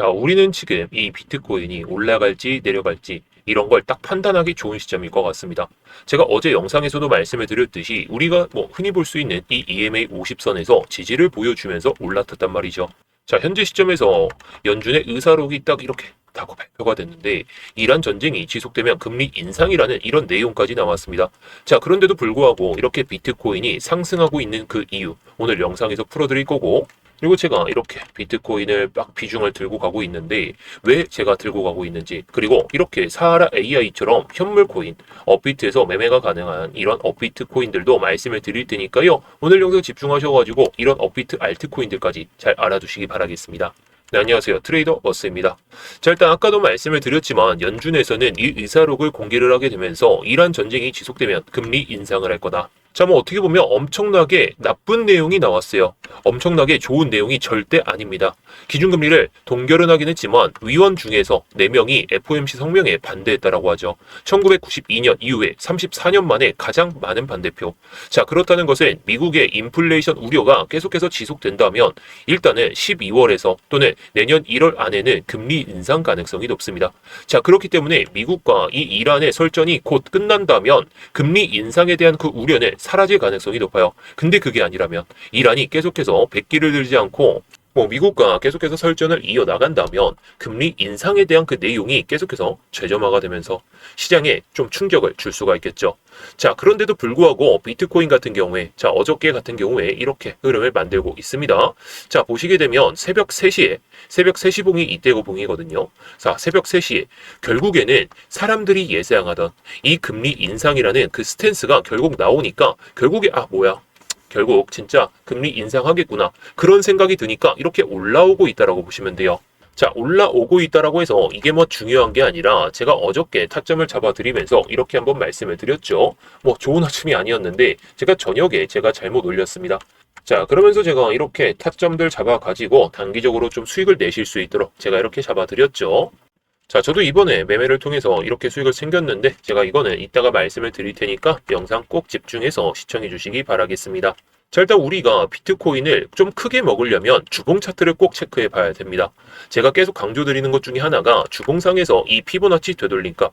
자, 우리는 지금 이 비트코인이 올라갈지 내려갈지 이런 걸 딱 판단하기 좋은 시점일 것 같습니다. 제가 어제 영상에서도 말씀을 드렸듯이 우리가 흔히 볼 수 있는 이 EMA 50선에서 지지를 보여주면서 올라탔단 말이죠. 자, 현재 시점에서 연준의 의사록이 딱 이렇게 다고 발표가 됐는데 이란 전쟁이 지속되면 금리 인상이라는 이런 내용까지 나왔습니다. 자, 그런데도 불구하고 이렇게 비트코인이 상승하고 있는 그 이유 오늘 영상에서 풀어드릴 거고, 그리고 제가 이렇게 비트코인을 막 비중을 들고 가고 있는데 왜 제가 들고 가고 있는지, 그리고 이렇게 사하라 AI처럼 현물 코인, 업비트에서 매매가 가능한 이런 업비트 코인들도 말씀을 드릴 테니까요. 오늘 영상 집중하셔가지고 이런 업비트 알트코인들까지 잘 알아두시기 바라겠습니다. 네, 안녕하세요. 트레이더 버스입니다. 자, 일단 아까도 말씀을 드렸지만 연준에서는 이 의사록을 공개를 하게 되면서 이란 전쟁이 지속되면 금리 인상을 할 거다. 자, 어떻게 보면 엄청나게 나쁜 내용이 나왔어요. 엄청나게 좋은 내용이 절대 아닙니다. 기준금리를 동결은 하긴 했지만 위원 중에서 4명이 FOMC 성명에 반대했다라고 하죠. 1992년 이후에 34년 만에 가장 많은 반대표. 자, 그렇다는 것은 미국의 인플레이션 우려가 계속해서 지속된다면 일단은 12월에서 또는 내년 1월 안에는 금리 인상 가능성이 높습니다. 자, 그렇기 때문에 미국과 이 이란의 설전이 곧 끝난다면 금리 인상에 대한 그 우려는 사라질 가능성이 높아요. 근데 그게 아니라면 이란이 계속해서 백기를 들지 않고 미국과 계속해서 설전을 이어나간다면 금리 인상에 대한 그 내용이 계속해서 최저화가 되면서 시장에 좀 충격을 줄 수가 있겠죠. 자, 그런데도 불구하고 비트코인 같은 경우에, 자, 어저께 같은 경우에 이렇게 흐름을 만들고 있습니다. 자, 보시게 되면 새벽 3시 봉이 이때고 봉이거든요. 자, 새벽 3시에 결국에는 사람들이 예상하던 이 금리 인상이라는 그 스탠스가 결국 나오니까 결국에 결국 진짜 금리 인상하겠구나, 그런 생각이 드니까 이렇게 올라오고 있다라고 보시면 돼요. 자, 올라오고 있다라고 해서 이게 중요한 게 아니라 제가 어저께 타점을 잡아드리면서 이렇게 한번 말씀을 드렸죠. 좋은 아침이 아니었는데 제가 저녁에 잘못 올렸습니다. 자, 그러면서 제가 이렇게 타점들 잡아가지고 단기적으로 좀 수익을 내실 수 있도록 제가 이렇게 잡아드렸죠. 자, 저도 이번에 매매를 통해서 이렇게 수익을 챙겼는데 제가 이거는 이따가 말씀을 드릴 테니까 영상 꼭 집중해서 시청해 주시기 바라겠습니다. 자, 일단 우리가 비트코인을 좀 크게 먹으려면 주봉 차트를 꼭 체크해 봐야 됩니다. 제가 계속 강조드리는 것 중에 하나가 주봉상에서 이 피보나치 되돌림값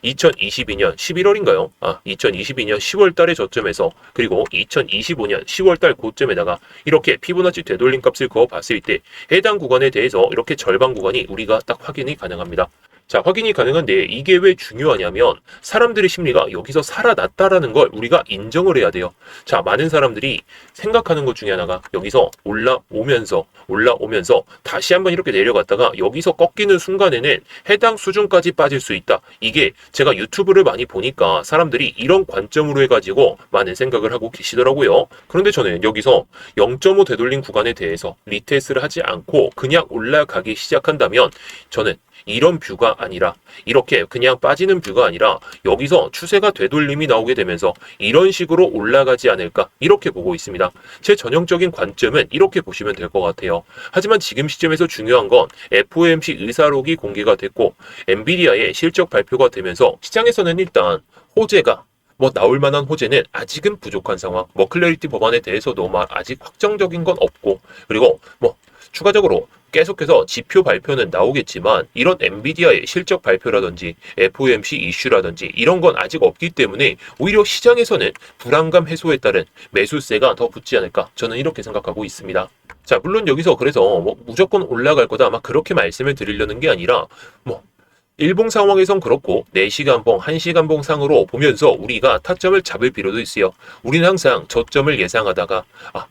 2022년 11월인가요? 2022년 10월 달의 저점에서 그리고 2025년 10월 달 고점에다가 이렇게 피보나치 되돌림값을 그어 봤을 때 해당 구간에 대해서 이렇게 절반 구간이 우리가 딱 확인이 가능합니다. 자, 확인이 가능한데 이게 왜 중요하냐면 사람들의 심리가 여기서 살아났다라는 걸 우리가 인정을 해야 돼요. 자, 많은 사람들이 생각하는 것 중에 하나가 여기서 올라오면서 다시 한번 이렇게 내려갔다가 여기서 꺾이는 순간에는 해당 수준까지 빠질 수 있다. 이게 제가 유튜브를 많이 보니까 사람들이 이런 관점으로 해가지고 많은 생각을 하고 계시더라고요. 그런데 저는 여기서 0.5 되돌림 구간에 대해서 리테스트를 하지 않고 그냥 올라가기 시작한다면 저는 이런 뷰가 아니라, 이렇게 그냥 빠지는 뷰가 아니라 여기서 추세가 되돌림이 나오게 되면서 이런 식으로 올라가지 않을까, 이렇게 보고 있습니다. 제 전형적인 관점은 이렇게 보시면 될 것 같아요. 하지만 지금 시점에서 중요한 건 FOMC 의사록이 공개가 됐고 엔비디아의 실적 발표가 되면서 시장에서는 일단 호재가 나올 만한 호재는 아직은 부족한 상황. 클래리티 법안에 대해서도 아직 확정적인 건 없고, 그리고 추가적으로 계속해서 지표 발표는 나오겠지만 이런 엔비디아의 실적 발표라든지 FOMC 이슈라든지 이런 건 아직 없기 때문에 오히려 시장에서는 불안감 해소에 따른 매수세가 더 붙지 않을까, 저는 이렇게 생각하고 있습니다. 자, 물론 여기서 그래서 무조건 올라갈 거다 그렇게 말씀을 드리려는 게 아니라 일봉 상황에선 그렇고 4시간 봉, 1시간 봉 상으로 보면서 우리가 타점을 잡을 필요도 있어요. 우리는 항상 저점을 예상하다가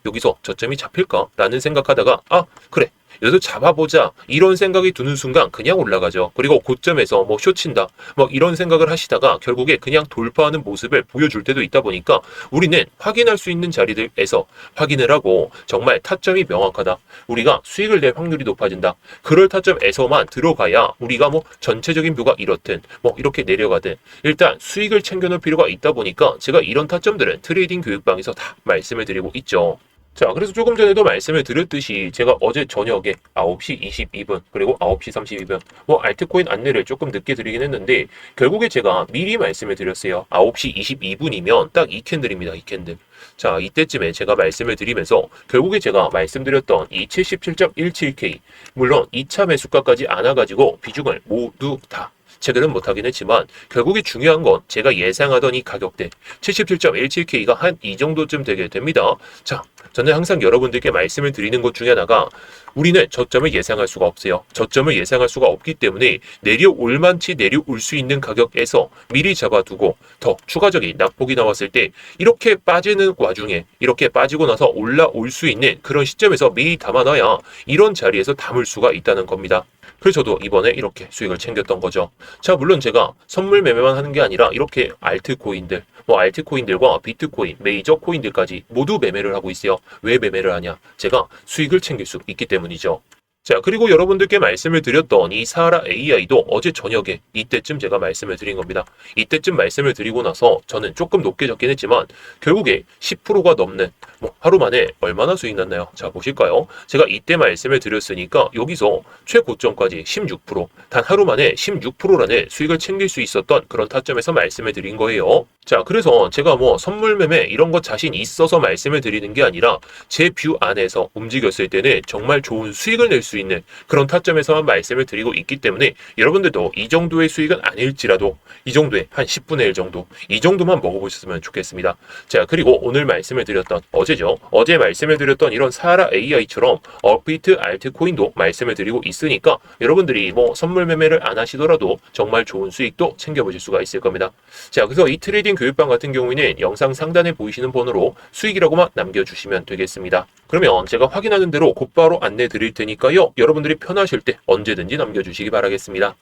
여기서 저점이 잡힐까? 라는 생각하다가 그래, 여기서 잡아보자, 이런 생각이 드는 순간 그냥 올라가죠. 그리고 고점에서 숏친다 이런 생각을 하시다가 결국에 그냥 돌파하는 모습을 보여줄 때도 있다 보니까 우리는 확인할 수 있는 자리들에서 확인을 하고 정말 타점이 명확하다, 우리가 수익을 낼 확률이 높아진다, 그럴 타점에서만 들어가야 우리가 전체적인 뷰가 이렇든 이렇게 내려가든 일단 수익을 챙겨놓을 필요가 있다 보니까 제가 이런 타점들은 트레이딩 교육방에서 다 말씀을 드리고 있죠. 자, 그래서 조금 전에도 말씀을 드렸듯이 제가 어제 저녁에 9시 22분 그리고 9시 32분 뭐 알트코인 안내를 조금 늦게 드리긴 했는데 결국에 제가 미리 말씀을 드렸어요. 9시 22분이면 딱 이 캔들입니다. 이 캔들. 자, 이때쯤에 제가 말씀을 드리면서 결국에 제가 말씀드렸던 이 77.17K 물론 2차 매수가까지 안 와가지고 비중을 모두 다 체결은 못하긴 했지만 결국에 중요한 건 제가 예상하던 이 가격대 77.17K가 한 이 정도쯤 되게 됩니다. 자, 저는 항상 여러분들께 말씀을 드리는 것 중에 하나가 우리는 저점을 예상할 수가 없어요. 저점을 예상할 수가 없기 때문에 내려올 만치 내려올 수 있는 가격에서 미리 잡아두고 더 추가적인 낙폭이 나왔을 때 이렇게 빠지는 와중에 이렇게 빠지고 나서 올라올 수 있는 그런 시점에서 미리 담아놔야 이런 자리에서 담을 수가 있다는 겁니다. 그래서 저도 이번에 이렇게 수익을 챙겼던 거죠. 자, 물론 제가 선물 매매만 하는 게 아니라 이렇게 알트코인들, 뭐 알트코인들과 비트코인, 메이저 코인들까지 모두 매매를 하고 있어요. 왜 매매를 하냐? 제가 수익을 챙길 수 있기 때문이죠. 자, 그리고 여러분들께 말씀을 드렸던 이 사하라 AI도 어제 저녁에 이때쯤 제가 말씀을 드린 겁니다. 이때쯤 말씀을 드리고 나서 저는 조금 높게 적긴 했지만 결국에 10%가 넘는 뭐 하루 만에 얼마나 수익 났나요? 자, 보실까요? 제가 이때 말씀을 드렸으니까 여기서 최고점까지 16%, 단 하루 만에 16%라는 수익을 챙길 수 있었던 그런 타점에서 말씀을 드린 거예요. 자, 그래서 제가 뭐 선물 매매 이런 거 자신 있어서 말씀을 드리는 게 아니라 제 뷰 안에서 움직였을 때는 정말 좋은 수익을 낼 수 있는 그런 타점에서만 말씀을 드리고 있기 때문에 여러분들도 이 정도의 수익은 아닐지라도 이 정도의 한 10분의 1 정도 이 정도만 먹어보셨으면 좋겠습니다. 자, 그리고 오늘 말씀을 드렸던 어제죠. 어제 말씀을 드렸던 이런 사하라 AI처럼 업비트 알트코인도 말씀을 드리고 있으니까 여러분들이 뭐 선물 매매를 안 하시더라도 정말 좋은 수익도 챙겨보실 수가 있을 겁니다. 자, 그래서 이 트레이딩 교육방 같은 경우에는 영상 상단에 보이시는 번호로 수익이라고만 남겨주시면 되겠습니다. 그러면 제가 확인하는 대로 곧바로 안내 드릴 테니까요. 여러분들이 편하실 때 언제든지 남겨주시기 바라겠습니다.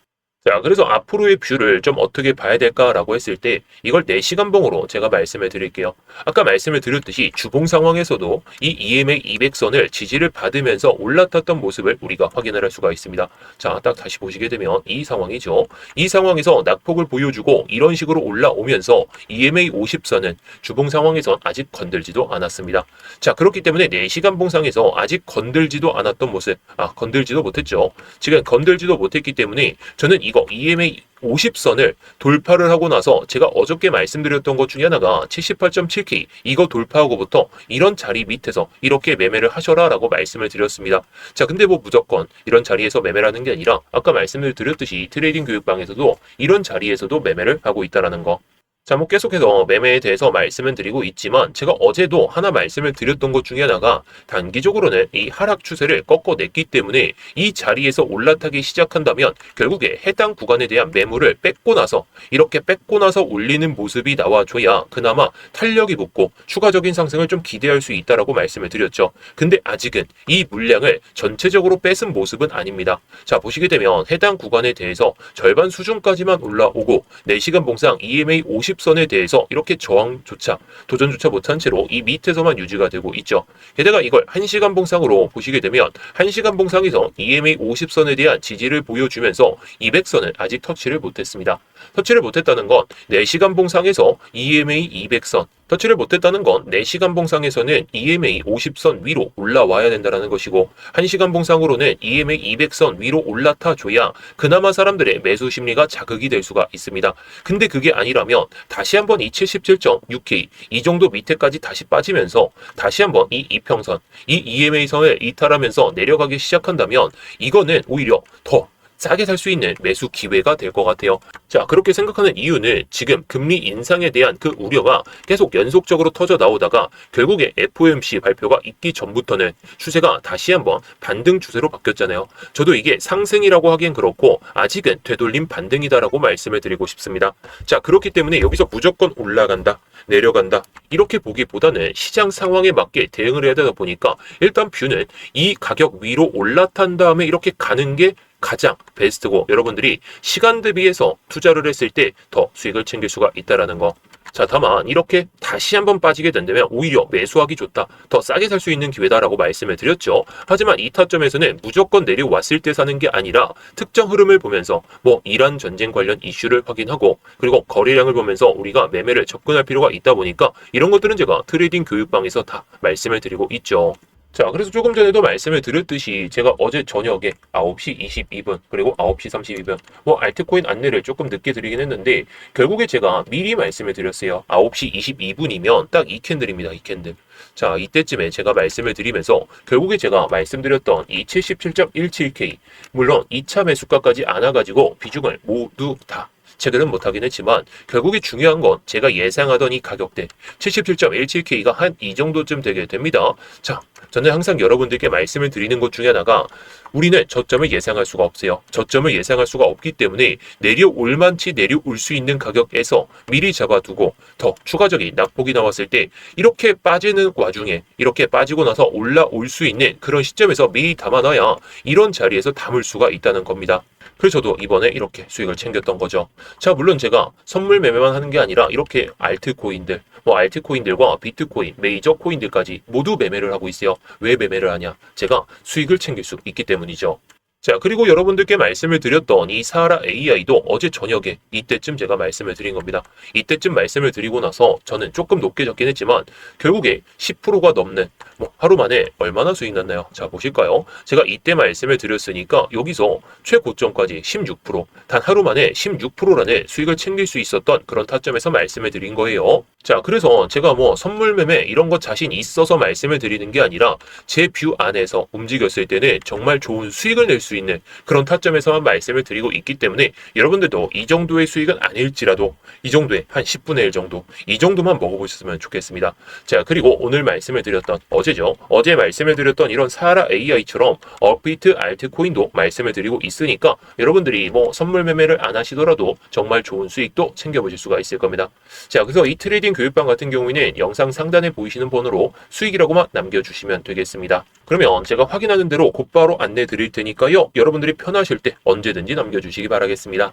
자, 그래서 앞으로의 뷰를 좀 어떻게 봐야 될까라고 했을 때 이걸 4시간봉으로 제가 말씀을 드릴게요. 아까 말씀을 드렸듯이 주봉 상황에서도 이 EMA 200선을 지지를 받으면서 올라탔던 모습을 우리가 확인을 할 수가 있습니다. 자, 딱 다시 보시게 되면 이 상황이죠. 이 상황에서 낙폭을 보여주고 이런 식으로 올라오면서 EMA 50선은 주봉 상황에선 아직 건들지도 않았습니다. 자, 그렇기 때문에 4시간 봉상에서 아직 건들지도 않았던 모습, 건들지도 못했죠. 지금 건들지도 못했기 때문에 저는 이거 EMA 50선을 돌파를 하고 나서 제가 어저께 말씀드렸던 것 중에 하나가 78.7K 이거 돌파하고부터 이런 자리 밑에서 이렇게 매매를 하셔라 라고 말씀을 드렸습니다. 자, 근데 뭐 무조건 이런 자리에서 매매를 하는 게 아니라 아까 말씀을 드렸듯이 트레이딩 교육방에서도 이런 자리에서도 매매를 하고 있다는 거. 자, 뭐 계속해서 매매에 대해서 말씀을 드리고 있지만 제가 어제도 하나 말씀을 드렸던 것 중에 하나가 단기적으로는 이 하락 추세를 꺾어냈기 때문에 이 자리에서 올라타기 시작한다면 결국에 해당 구간에 대한 매물을 뺏고 나서 이렇게 뺏고 나서 올리는 모습이 나와줘야 그나마 탄력이 붙고 추가적인 상승을 좀 기대할 수 있다라고 말씀을 드렸죠. 근데 아직은 이 물량을 전체적으로 뺏은 모습은 아닙니다. 자, 보시게 되면 해당 구간에 대해서 절반 수준까지만 올라오고 4시간 봉상 EMA 50선에 대해서 이렇게 저항조차 도전조차 못한 채로 이 밑에서만 유지가 되고 있죠. 게다가 이걸 1시간 봉상으로 보시게 되면 1시간 봉상에서 EMA 50선에 대한 지지를 보여주면서 200선을 아직 터치를 못했습니다. 터치를 못했다는 건 4시간 봉상에서 EMA 200선 터치를 못했다는 건 4시간 봉상에서는 EMA 50선 위로 올라와야 된다는 것이고 1시간 봉상으로는 EMA 200선 위로 올라타줘야 그나마 사람들의 매수 심리가 자극이 될 수가 있습니다. 근데 그게 아니라면 다시 한번 이 77.6K 이 정도 밑에까지 다시 빠지면서 다시 한번 이 이평선, 이 EMA선을 이탈하면서 내려가기 시작한다면 이거는 오히려 더 싸게 살 수 있는 매수 기회가 될 것 같아요. 자, 그렇게 생각하는 이유는 지금 금리 인상에 대한 그 우려가 계속 연속적으로 터져 나오다가 결국에 FOMC 발표가 있기 전부터는 추세가 다시 한번 반등 추세로 바뀌었잖아요. 저도 이게 상승이라고 하기엔 그렇고 아직은 되돌림 반등이다라고 말씀을 드리고 싶습니다. 자, 그렇기 때문에 여기서 무조건 올라간다, 내려간다 이렇게 보기보다는 시장 상황에 맞게 대응을 해야 되다 보니까 일단 뷰는 이 가격 위로 올라탄 다음에 이렇게 가는 게 가장 베스트고 여러분들이 시간 대비해서 투자를 했을 때 더 수익을 챙길 수가 있다는 거. 자, 다만 이렇게 다시 한번 빠지게 된다면 오히려 매수하기 좋다. 더 싸게 살 수 있는 기회다라고 말씀을 드렸죠. 하지만 이 타점에서는 무조건 내려왔을 때 사는 게 아니라 특정 흐름을 보면서 뭐 이란 전쟁 관련 이슈를 확인하고 그리고 거래량을 보면서 우리가 매매를 접근할 필요가 있다 보니까 이런 것들은 제가 트레이딩 교육방에서 다 말씀을 드리고 있죠. 자, 그래서 조금 전에도 말씀을 드렸듯이 제가 어제 저녁에 9시 22분 그리고 9시 32분 뭐 알트코인 안내를 조금 늦게 드리긴 했는데 결국에 제가 미리 말씀을 드렸어요. 9시 22분이면 딱 이 캔들입니다. 이 캔들. 자, 이때쯤에 제가 말씀을 드리면서 결국에 제가 말씀드렸던 이 77.17K 물론 2차 매수가까지 안 와가지고 비중을 모두 다 체결은 못하긴 했지만 결국에 중요한 건 제가 예상하던 이 가격대 77.17K가 한 이 정도쯤 되게 됩니다. 자, 저는 항상 여러분들께 말씀을 드리는 것 중에 하나가 우리는 저점을 예상할 수가 없어요. 저점을 예상할 수가 없기 때문에 내려올 만치 내려올 수 있는 가격에서 미리 잡아두고 더 추가적인 낙폭이 나왔을 때 이렇게 빠지는 와중에 이렇게 빠지고 나서 올라올 수 있는 그런 시점에서 미리 담아놔야 이런 자리에서 담을 수가 있다는 겁니다. 그래서 저도 이번에 이렇게 수익을 챙겼던 거죠. 자, 물론 제가 선물 매매만 하는 게 아니라 이렇게 알트코인들, 뭐 알트코인들과 비트코인, 메이저 코인들까지 모두 매매를 하고 있어요. 왜 매매를 하냐? 제가 수익을 챙길 수 있기 때문이죠. 자, 그리고 여러분들께 말씀을 드렸던 이 사하라 AI도 어제 저녁에 이때쯤 제가 말씀을 드린 겁니다. 이때쯤 말씀을 드리고 나서 저는 조금 높게 잡긴 했지만 결국에 10%가 넘는 뭐 하루 만에 얼마나 수익 났나요? 자, 보실까요? 제가 이때 말씀을 드렸으니까 여기서 최고점까지 16%, 단 하루 만에 16%라는 수익을 챙길 수 있었던 그런 타점에서 말씀을 드린 거예요. 자, 그래서 제가 뭐 선물 매매 이런 거 자신 있어서 말씀을 드리는 게 아니라 제 뷰 안에서 움직였을 때는 정말 좋은 수익을 낼 수 있는 그런 타점에서만 말씀을 드리고 있기 때문에 여러분들도 이 정도의 수익은 아닐지라도 이 정도의 한 10분의 1 정도 이 정도만 먹어보셨으면 좋겠습니다. 자, 그리고 오늘 말씀을 드렸던 어제죠. 어제 말씀을 드렸던 이런 사하라 AI처럼 업비트 알트코인도 말씀을 드리고 있으니까 여러분들이 뭐 선물 매매를 안 하시더라도 정말 좋은 수익도 챙겨보실 수가 있을 겁니다. 자, 그래서 이 트레이딩 교육방 같은 경우에는 영상 상단에 보이시는 번호로 수익이라고만 남겨주시면 되겠습니다. 그러면 제가 확인하는 대로 곧바로 안내 드릴 테니까요. 여러분들이 편하실 때 언제든지 남겨주시기 바라겠습니다.